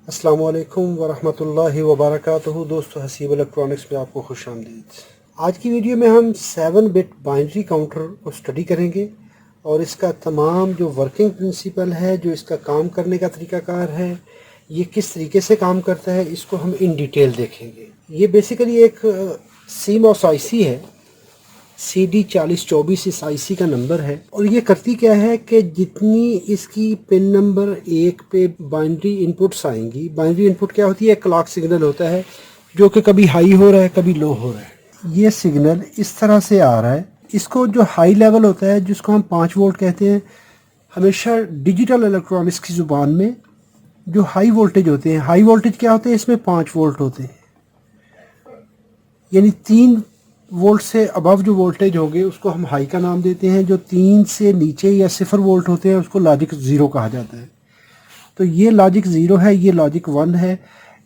अस्सलामु अलैकुम वरहमतुल्लाहि वबरकातुहू। दोस्तों, हसीब इलेक्ट्रॉनिक्स में आपको खुश आमदीद। आज की वीडियो में हम 7 बिट बाइनरी काउंटर को स्टडी करेंगे और इसका तमाम जो वर्किंग प्रिंसिपल है, जो इसका काम करने का तरीकाकार है, ये किस तरीके से काम करता है, इसको हम इन डिटेल देखेंगे। ये बेसिकली एक CMOS IC है। CD4024 इस IC का नंबर है और ये करती क्या है कि जितनी इसकी पिन नंबर 1 पे बाइनरी इनपुट्स आएंगी। बाइनरी इनपुट क्या होती है? क्लॉक सिग्नल होता है जो कि कभी हाई हो रहा है, कभी लो हो रहा है। ये सिग्नल इस तरह से आ रहा है। इसको जो हाई लेवल होता है, जिसको हम 5 वोल्ट कहते हैं, हमेशा डिजिटल इलेक्ट्रॉनिक्स की ज़ुबान में जो हाई वोल्टेज होते हैं, हाई वोल्टेज क्या होते हैं? इसमें 5 वोल्ट होते हैं, यानी 3 वोल्ट से अबव जो वोल्टेज होंगे उसको हम हाई का नाम देते हैं। जो 3 से नीचे या 0 वोल्ट होते हैं उसको लॉजिक 0 कहा जाता है। तो ये लॉजिक 0 है, ये लॉजिक 1 है।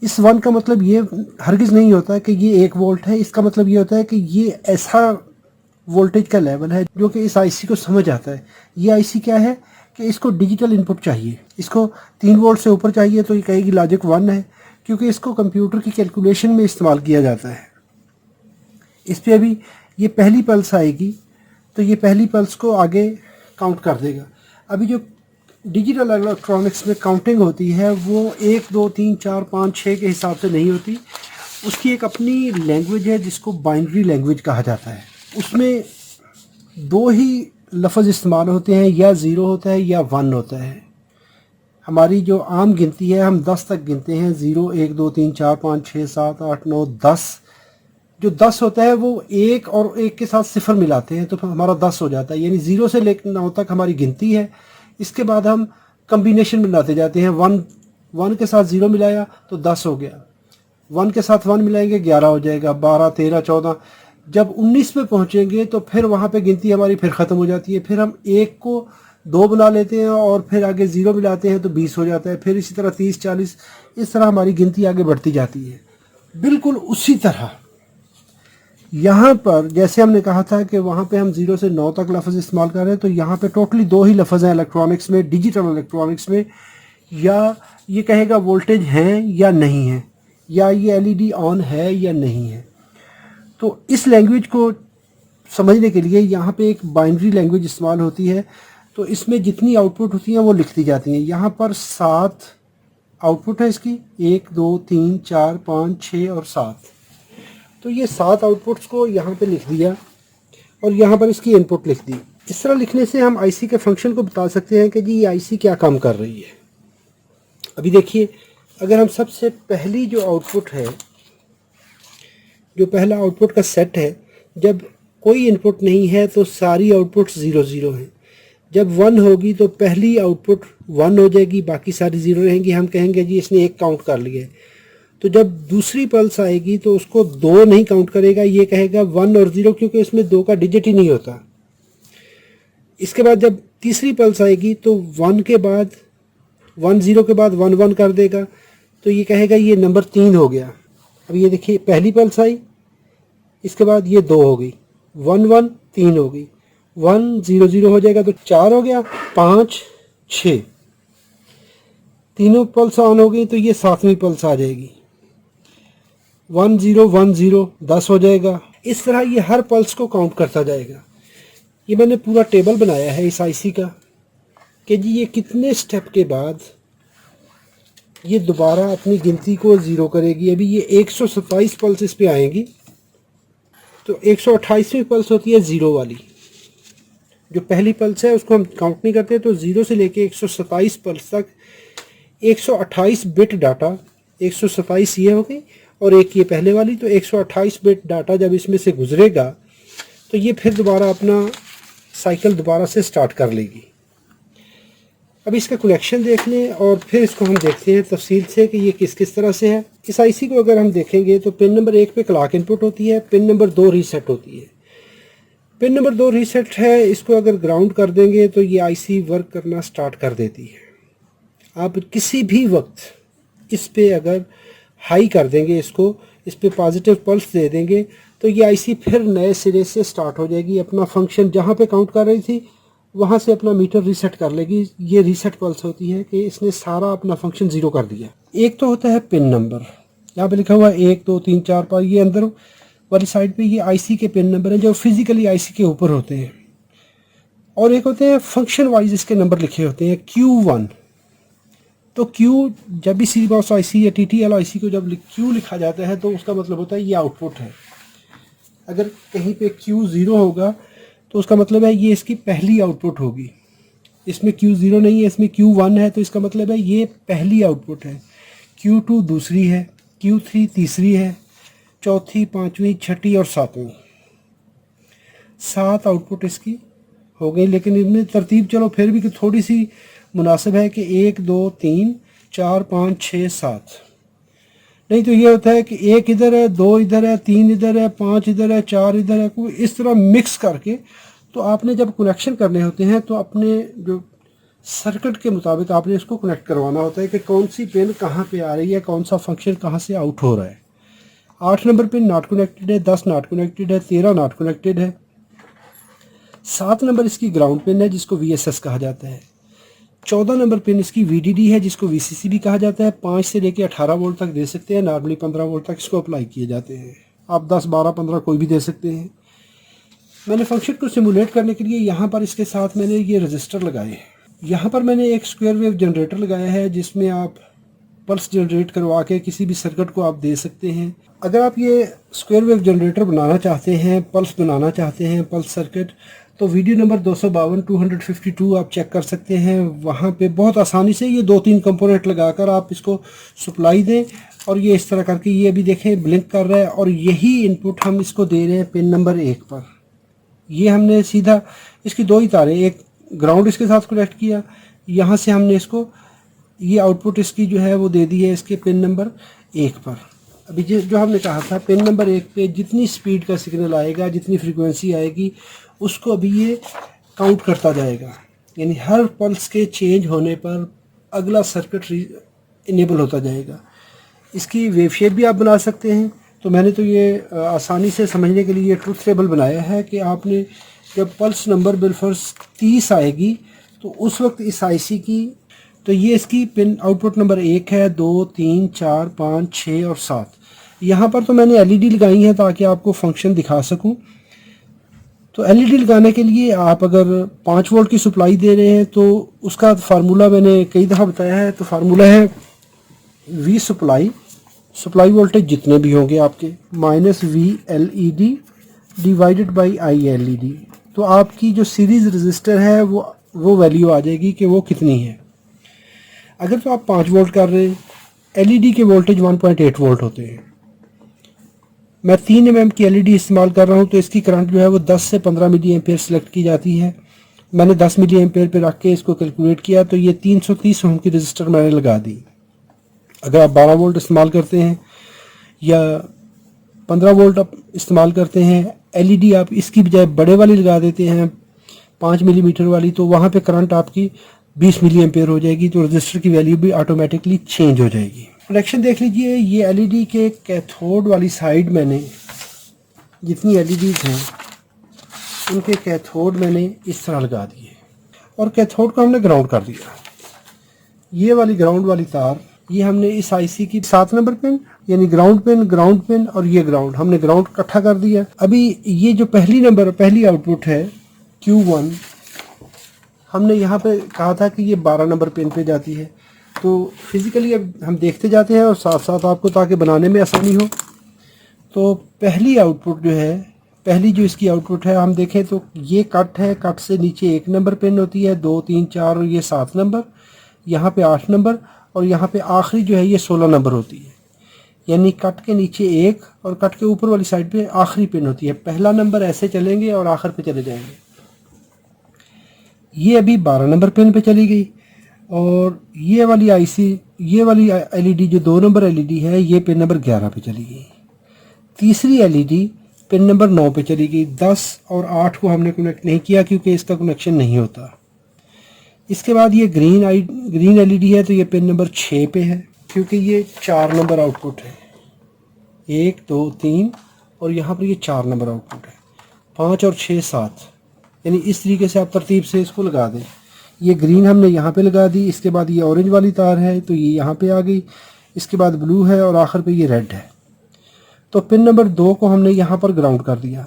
इस 1 का मतलब ये हरगिज़ नहीं होता कि ये 1 वोल्ट है। इसका मतलब ये होता है कि ये ऐसा वोल्टेज का लेवल है जो कि इस IC को समझ आता है। ये IC क्या है कि इसको डिजिटल इनपुट चाहिए, इसको 3 वोल्ट से ऊपर चाहिए तो ये कहेगी लॉजिक 1 है, क्योंकि इसको कंप्यूटर की कैलकुलेशन में इस्तेमाल किया जाता है। इस पर अभी ये पहली पल्स आएगी तो ये पहली पल्स को आगे काउंट कर देगा। अभी जो डिजिटल इलेक्ट्रॉनिक्स में काउंटिंग होती है वो 1 2 3 4 5 6 के हिसाब से नहीं होती। उसकी एक अपनी लैंग्वेज है जिसको बाइनरी लैंग्वेज कहा जाता है। उसमें 2 ही लफ्ज़ इस्तेमाल होते हैं, या 0 होता है या 1 होता है। हमारी जो आम गिनती है, हम 10 तक गिनते हैं। 0 1 2 3 4 5 6 7 8 9 10। जो 10 होता है वो 1 और 1 के साथ 0 मिलाते हैं तो हमारा 10 हो जाता है, यानी 0 से लेकर 9 तक हमारी गिनती है। इसके बाद हम कम्बिनेशन बनाते जाते हैं। 1 के साथ 0 मिलाया तो 10 हो गया, 1 के साथ 1 मिलाएंगे 11 हो जाएगा, 12 13 14। जब 19 पे पहुंचेंगे तो फिर वहाँ पे गिनती हमारी फिर ख़त्म हो जाती है। फिर हम 1 को 2 बना लेते हैं और फिर आगे 0 मिलाते हैं तो 20 हो जाता है। फिर इसी तरह 30 40, इस तरह हमारी गिनती आगे बढ़ती जाती है। बिल्कुल उसी तरह यहाँ पर जैसे हमने कहा था कि वहाँ पे हम 0 से 9 तक लफ्ज़ इस्तेमाल कर रहे हैं, तो यहाँ पे टोटली 2 ही लफ्ज़ हैं इलेक्ट्रॉनिक्स में, डिजिटल इलेक्ट्रॉनिक्स में। या ये कहेगा वोल्टेज हैं या नहीं है, या ये LED ऑन है या नहीं है। तो इस लैंग्वेज को समझने के लिए यहाँ पे एक बाइनरी लैंग्वेज इस्तेमाल होती है। तो इसमें जितनी आउटपुट होती हैं वो लिख दी जाती हैं। यहाँ पर 7 आउटपुट है इसकी, 1 2 3 4 5 6 और 7। तो ये 7 आउटपुट्स को यहाँ पे लिख दिया और यहाँ पर इसकी इनपुट लिख दी। इस तरह लिखने से हम IC के फंक्शन को बता सकते हैं कि जी ये IC क्या काम कर रही है। अभी देखिए, अगर हम सबसे पहली जो आउटपुट है, जो पहला आउटपुट का सेट है, जब कोई इनपुट नहीं है तो सारी आउटपुट 0 0 हैं। जब 1 होगी तो पहली आउटपुट 1 हो जाएगी, बाकी सारी 0 रहेंगी। हम कहेंगे जी इसने 1 काउंट कर लिया है। तो जब दूसरी पल्स आएगी तो उसको 2 नहीं काउंट करेगा, ये कहेगा 1 और 0, क्योंकि इसमें 2 का डिजिट ही नहीं होता। इसके बाद जब तीसरी पल्स आएगी तो 1 के बाद 1 0 के बाद 1 1 कर देगा, तो ये कहेगा ये नंबर 3 हो गया। अब ये देखिए, पहली पल्स आई, इसके बाद ये 2 हो गई, 1 1 3 हो गई, 1 0 0 हो जाएगा तो 4 हो गया, 5 6। तीनों पल्स ऑन हो गई तो ये 7वीं पल्स आ जाएगी, 1 0 1 0 10 हो जाएगा। इस तरह ये हर पल्स को काउंट करता जाएगा। ये मैंने पूरा टेबल बनाया है इस IC का कि जी ये कितने स्टेप के बाद ये दोबारा अपनी गिनती को 0 करेगी। अभी ये 127 पल्स इस पे आएंगी, तो 128वीं पल्स होती है 0 वाली। जो पहली पल्स है उसको हम काउंट नहीं करते, तो 0 से लेके 127 पल्स तक 128 बिट डाटा, 127 ये हो गई और एक ये पहले वाली, तो 128 बिट डाटा जब इसमें से गुजरेगा तो ये फिर दोबारा अपना साइकिल दोबारा से स्टार्ट कर लेगी। अब इसका कनेक्शन देख लें और फिर इसको हम देखते हैं तफसील से कि ये किस किस तरह से है। इस IC को अगर हम देखेंगे तो पिन नंबर 1 पे क्लॉक इनपुट होती है, पिन नंबर 2 रीसेट होती है। पिन नंबर 2 रीसेट है, इसको अगर ग्राउंड कर देंगे तो ये IC वर्क करना स्टार्ट कर देती है। आप किसी भी वक्त इस पे अगर हाई कर देंगे, इसको इस पे पॉजिटिव पल्स दे देंगे, तो ये IC फिर नए सिरे से स्टार्ट हो जाएगी। अपना फंक्शन जहाँ पे काउंट कर रही थी वहाँ से अपना मीटर रीसेट कर लेगी। ये रीसेट पल्स होती है कि इसने सारा अपना फंक्शन ज़ीरो कर दिया। एक तो होता है पिन नंबर, यहाँ पे लिखा हुआ है 1 2 3 4 5, ये अंदर वाली साइड पे ये आईसी के पिन नंबर हैं जो फिजिकली आईसी के ऊपर होते हैं। और एक होते हैं फंक्शन वाइज इसके नंबर लिखे होते हैं Q1। तो Q जब भी CMOS आईसी या TTL आईसी को जब Q लिखा जाता है तो उसका मतलब होता है ये आउटपुट है। अगर कहीं पे Q0 होगा तो उसका मतलब है ये इसकी पहली आउटपुट होगी। इसमें Q0 नहीं है, इसमें Q1 है, तो इसका मतलब है ये पहली आउटपुट है। Q2 दूसरी है, Q3 तीसरी है, चौथी, पांचवी, छठी और सातवीं। 7 आउटपुट इसकी हो गई। लेकिन इनमें तरतीब चलो फिर भी थोड़ी सी मुनासिब है कि 1 2 3 4 5 6 7। नहीं तो ये होता है कि 1 इधर है, 2 इधर है, 3 इधर है, 5 इधर है, 4 इधर है, कोई इस तरह मिक्स करके। तो आपने जब कनेक्शन करने होते हैं तो अपने जो सर्किट के मुताबिक आपने इसको कनेक्ट करवाना होता है कि कौन सी पिन कहाँ पे आ रही है, कौन सा फंक्शन कहाँ से आउट हो रहा है। 8 नंबर पिन नॉट कनेक्टेड है, 10 नॉट कनेक्टेड है, 13 नॉट कनेक्टेड है। 7 नंबर इसकी ग्राउंड पिन है जिसको VSS कहा जाता है। 14 नंबर पिन इसकी VDD है जिसको VCC भी कहा जाता है। 5 से लेकर 18 वोल्ट तक दे सकते हैं, नॉर्मली 15 वोल्ट तक इसको अप्लाई किए जाते हैं। आप 10 12 15 कोई भी दे सकते हैं। मैंने फंक्शन को सिमुलेट करने के लिए यहाँ पर इसके साथ मैंने ये रजिस्टर लगाए हैं। यहाँ पर मैंने एक स्क्वायर वेव जनरेटर लगाया है जिसमें आप पल्स जनरेट करवा के किसी भी सर्किट को आप दे सकते हैं। अगर आप ये स्क्वायर वेव जनरेटर बनाना चाहते हैं, पल्स बनाना चाहते हैं, पल्स सर्किट, तो वीडियो नंबर 252 आप चेक कर सकते हैं। वहाँ पे बहुत आसानी से ये 2-3 कंपोनेंट लगाकर आप इसको सप्लाई दें और ये इस तरह करके ये अभी देखें ब्लिंक कर रहा है। और यही इनपुट हम इसको दे रहे हैं पिन नंबर 1 पर। ये हमने सीधा इसकी 2 ही तारें, एक ग्राउंड इसके साथ कनेक्ट किया, यहाँ से हमने इसको ये आउटपुट इसकी जो है वो दे दी है इसके पिन नंबर 1 पर। अभी जो हमने कहा था पिन नंबर 1 पे जितनी स्पीड का सिग्नल आएगा, जितनी फ्रीक्वेंसी आएगी, उसको अभी ये काउंट करता जाएगा। यानी हर पल्स के चेंज होने पर अगला सर्किट इनेबल होता जाएगा। इसकी वेव शेप भी आप बना सकते हैं। तो मैंने तो ये आसानी से समझने के लिए ये ट्रुथ टेबल बनाया है कि आपने जब पल्स नंबर बिलफर्स 30 आएगी तो उस वक्त इस आईसी की, तो ये इसकी पिन आउटपुट नंबर 1 है, 2 3 4 5 6 और 7। यहाँ पर तो मैंने LED लगाई है ताकि आपको फंक्शन दिखा सकूं। तो LED लगाने के लिए आप अगर 5 वोल्ट की सप्लाई दे रहे हैं तो उसका फार्मूला मैंने कई दफ़ा बताया है। तो फार्मूला है V सप्लाई वोल्टेज जितने भी होंगे आपके minus VLED divided by ILED। तो आपकी जो सीरीज़ रजिस्टर है वो वैल्यू आ जाएगी कि वो कितनी है। अगर तो आप 5 वोल्ट कर रहे हैं, LED के वोल्टेज 1.8 वोल्ट होते हैं। मैं 3 mm की LED इस्तेमाल कर रहा हूँ तो इसकी करंट जो है वो 10 से 15 मिली एम्पेयर सेलेक्ट की जाती है। मैंने 10 मिली एम्पेयर पे रख के इसको कैलकुलेट किया तो ये 330 ओम की रजिस्टर मैंने लगा दी। अगर आप 12 वोल्ट इस्तेमाल करते हैं या 15 वोल्ट आप इस्तेमाल करते हैं, LED आप इसकी बजाय बड़े वाली लगा देते हैं 5 मिलीमीटर वाली, तो वहाँ पे करंट आपकी 20 मिली एम्पेयर हो जाएगी। तो रजिस्टर की वैल्यू भी ऑटोमेटिकली चेंज हो जाएगी। कनेक्शन देख लीजिए, ये LED के कैथोड वाली साइड मैंने जितनी LEDs हैं उनके कैथोड मैंने इस तरह लगा दिए और कैथोड को हमने ग्राउंड कर दिया। ये वाली ग्राउंड वाली तार ये हमने इस आईसी की 7 नंबर पिन यानी ग्राउंड पिन और ये ग्राउंड हमने ग्राउंड इकट्ठा कर दिया। अभी ये जो पहली आउटपुट है Q1, हमने यहाँ पे कहा था कि ये 12 नंबर पिन पे जाती है। तो फिजिकली अब हम देखते जाते हैं और साथ साथ आपको ताकि बनाने में आसानी हो। तो पहली आउटपुट जो है, पहली जो इसकी आउटपुट है हम देखें तो ये कट है, कट से नीचे 1 नंबर पिन होती है, 2 3 4 और ये 7 नंबर, यहाँ पे 8 नंबर और यहाँ पे आखिरी जो है ये 16 नंबर होती है। यानी कट के नीचे 1 और कट के ऊपर वाली साइड पे आखिरी पिन होती है। पहला नंबर ऐसे चलेंगे और आखिर पे चले जाएंगे। ये अभी 12 नंबर पिन पे चली गई और ये वाली LED जो 2 नंबर LED है ये पिन नंबर 11 पे चली गई। तीसरी LED पिन नंबर 9 पे चली गई। 10 और 8 को हमने कनेक्ट नहीं किया क्योंकि इसका कनेक्शन नहीं होता। इसके बाद ये ग्रीन LED है तो ये पिन नंबर 6 पे है क्योंकि ये 4 नंबर आउटपुट है। 1 2 3 और यहाँ पर ये 4 नंबर आउटपुट है। 5 और 6 7। यानी इस तरीके से आप तरतीब से इसको लगा दें। ये ग्रीन हमने यहाँ पे लगा दी, इसके बाद ये ऑरेंज वाली तार है तो ये यहाँ पे आ गई, इसके बाद ब्लू है और आखिर पे ये रेड है। तो पिन नंबर 2 को हमने यहाँ पर ग्राउंड कर दिया।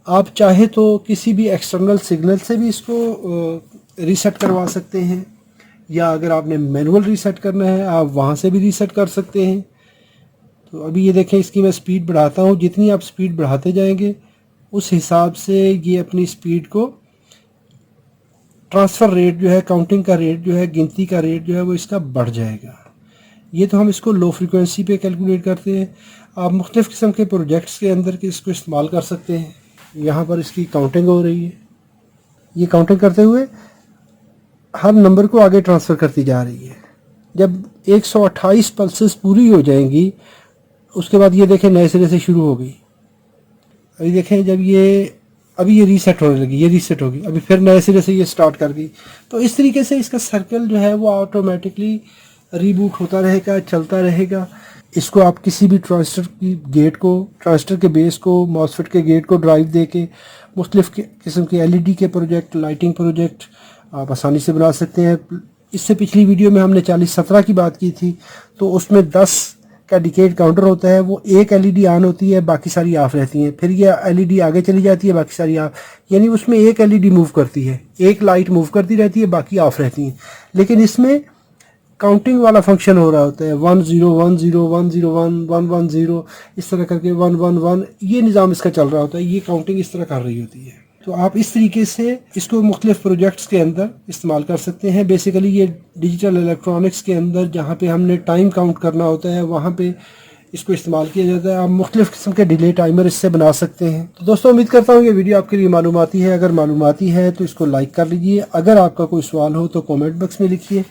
आप चाहे तो किसी भी एक्सटर्नल सिग्नल से भी इसको रीसेट करवा सकते हैं, या अगर आपने मैनुअल रीसेट करना है आप वहाँ से भी रीसेट कर सकते हैं। तो अभी ये देखें, इसकी मैं स्पीड बढ़ाता हूँ। जितनी आप स्पीड बढ़ाते जाएंगे उस हिसाब से ये अपनी स्पीड को, ट्रांसफ़र रेट जो है, काउंटिंग का रेट जो है, गिनती का रेट जो है वो इसका बढ़ जाएगा। ये तो हम इसको लो फ्रिक्वेंसी पे कैलकुलेट करते हैं। आप मुख्तलिफ़ किस्म के प्रोजेक्ट्स के अंदर के इसको इस्तेमाल कर सकते हैं। यहाँ पर इसकी काउंटिंग हो रही है, ये काउंटिंग करते हुए हर नंबर को आगे ट्रांसफ़र करती जा रही है। जब 128 पल्सेस पूरी हो जाएंगी उसके बाद ये देखें नए सिरे से शुरू हो गई। अभी देखें जब अभी ये रीसेट होने लगी, ये रीसेट होगी, अभी फिर नए सिरे से ये स्टार्ट कर गई। तो इस तरीके से इसका सर्कल जो है वो ऑटोमेटिकली रीबूट होता रहेगा, चलता रहेगा। इसको आप किसी भी ट्रांजिस्टर की गेट को, ट्रांजिस्टर के बेस को, मॉसफेट के गेट को ड्राइव दे के मुख्तलिफ़ किस्म के LED के प्रोजेक्ट, लाइटिंग प्रोजेक्ट आप आसानी से बना सकते हैं। इससे पिछली वीडियो में हमने 40-17 की बात की थी, तो उसमें 10 का डिकेड काउंटर होता है। वो एक LED ऑन होती है, बाकी सारी ऑफ रहती हैं। फिर ये LED आगे चली जाती है, बाकी सारी ऑफ, यानी उसमें एक LED मूव करती है, एक लाइट मूव करती रहती है, बाकी ऑफ रहती हैं। लेकिन इसमें काउंटिंग वाला फंक्शन हो रहा होता है, 1 0 1 0 1 0 1 1 1 0, इस तरह करके 1 1 1, ये निज़ाम इसका चल रहा होता है। ये काउंटिंग इस तरह कर रही होती है। तो आप इस तरीके से इसको मुख्तलिफ प्रोजेक्ट्स के अंदर इस्तेमाल कर सकते हैं। बेसिकली ये डिजिटल इलेक्ट्रॉनिक्स के अंदर जहाँ पे हमने टाइम काउंट करना होता है वहाँ पे इसको इस्तेमाल किया जाता है। आप मुख्तलिफ किस्म के डिले टाइमर इससे बना सकते हैं। तो दोस्तों उम्मीद करता हूँ ये वीडियो आपके लिए मालूमाती है। अगर मालूमाती है तो इसको लाइक कर लीजिए। अगर आपका कोई सवाल हो तो कॉमेंट बॉक्स में लिखिए।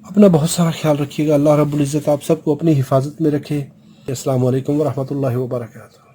अपना बहुत सारा ख्याल रखिएगा। अल्लाह रब्बुल इज़्ज़त आप सबको अपनी हिफाजत में रखे। अस्सलामु अलैकुम व रहमतुल्लाहि व बरकातुहू।